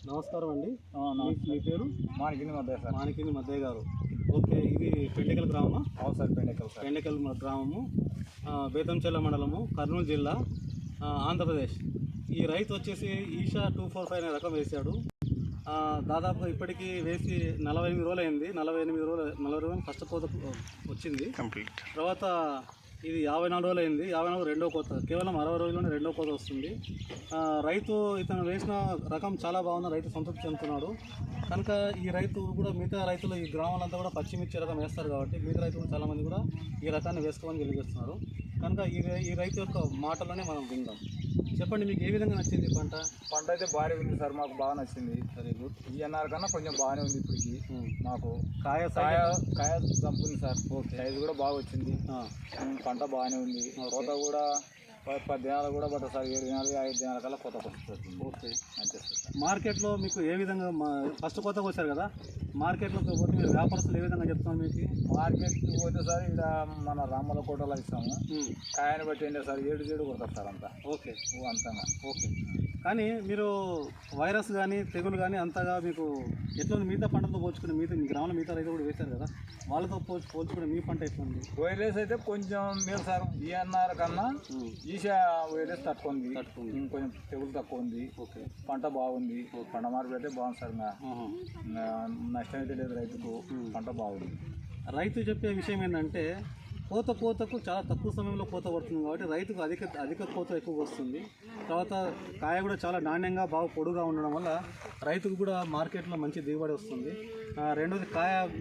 నమస్కారం అండి. మీ పేరు? మాణికిని మధ్య సార్. మాణికిని మద్దయ్య గారు. ఓకే, ఇది పెండెకల్ గ్రామమా? అవును సార్, పెండెకల్ సార్. పెండెకల్ గ్రామము, బేతంచెల్ల మండలము, కర్నూలు జిల్లా, ఆంధ్రప్రదేశ్. ఈ రైతు వచ్చేసి ఈషా 245 అనే రకం వేశాడు. దాదాపు ఇప్పటికీ వేసి 48 రోజులు అయింది. 48 రోజులు ఫస్ట్ కోత వచ్చింది. తర్వాత ఇది 54 రోజులు అయింది. 54 రెండో కోత, కేవలం 60 రోజుల్లోనే రెండో కోత వస్తుంది. రైతు ఇతను వేసిన రకం చాలా బాగుంది, రైతు సంతృప్తి చెందుతున్నాడు. కనుక ఈ రైతు కూడా మిగతా రైతులు ఈ గ్రామాలంతా కూడా పచ్చిమిర్చి రకం వేస్తారు కాబట్టి మిగతా రైతులు చాలామంది కూడా ఈ రకాన్ని వేసుకోమని తెలియజేస్తున్నారు. కనుక ఈ రైతు యొక్క మాటలోనే మనం విందాం. చెప్పండి, మీకు ఏ విధంగా నచ్చింది పంట? పంట అయితే భారీ ఉంది సార్, మాకు బాగా నచ్చింది. Very good. ఈఎన్ఆర్ కన్నా కొంచెం బాగానే ఉంది ఇప్పటికి. మాకు కాయ చంపుంది సార్. సైజు కూడా బాగా వచ్చింది. పంట బాగానే ఉంది. కోత కూడా 10 దినాలు కూడా పడుతుంది సార్. 7 దినాలు 5 దినాల కల్లా కోత వస్తుంది. ఓకే, అంతే సార్. మార్కెట్లో మీకు ఏ విధంగా ఫస్ట్ కోతకు వచ్చారు కదా, మార్కెట్లోకి పోతే మీరు వ్యాపారస్తులు ఏ విధంగా చెప్తున్నారు? మీకు మార్కెట్కి పోతే సార్ ఇక్కడ మన రామల కోటలో ఇస్తాము. కాయని బట్టి ఏంటో సార్ 7 కొడతారు సార్ అంతా. ఓకే, అంతగా ఓకే. కానీ మీరు వైరస్ కానీ తెగులు కానీ అంతగా మీకు ఎట్లా ఉంది? మిగతా పంటతో పోల్చుకుని మీ గ్రామంలో మిగతా రైతులు కూడా వేశారు కదా, వాళ్ళతో పోల్చుకుని మీ పంట ఎట్లా ఉంది? వైరస్ అయితే కొంచెం మేలు సార్. ఈఎన్ఆర్ కన్నా ఈషా వైరస్ తట్టుకుంది. కొంచెం తెగులు తక్కువ ఉంది. ఓకే, పంట బాగుంది. పంట మార్పు అయితే బాగుంది సార్. నష్టం అయితే లేదు రైతుకు. పంట బాగుంది. రైతు చెప్పే విషయం ఏంటంటే కోతకు చాలా తక్కువ సమయంలో కోత పడుతుంది కాబట్టి రైతుకు అధిక కోత ఎక్కువ వస్తుంది. తర్వాత కాయ కూడా చాలా నాణ్యంగా బాగా పొడుగా ఉండడం వల్ల రైతుకు కూడా మార్కెట్లో మంచి దిగుబడి వస్తుంది. రెండోది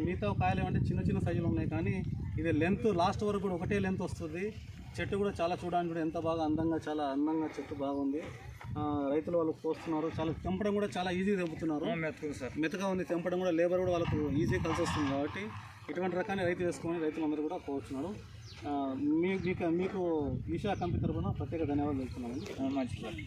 మిగతా కాయలు ఏమంటే చిన్న చిన్న సైజులు ఉన్నాయి, కానీ ఇది లెంత్ లాస్ట్ వరకు కూడా ఒకటే లెంత్ వస్తుంది. చెట్టు కూడా చాలా చూడడానికి కూడా ఎంత బాగా చాలా అందంగా చెట్టు బాగుంది. రైతులు వాళ్ళు కోస్తున్నారు. చాలా తెంపడం కూడా చాలా ఈజీగా తెంపుతున్నారు. మెత్తగా ఉంది తెంపడం కూడా, లేబర్ కూడా వాళ్ళకు ఈజీగా కలిసి వస్తుంది. కాబట్టి ఇటువంటి రకాన్ని రైతు వేసుకొని రైతులందరూ కూడా కోరుతున్నారు. మీకు ఈషా కంపెనీ తరఫున ప్రత్యేక ధన్యవాదాలు తెలుపుతున్నాను. మంచిది.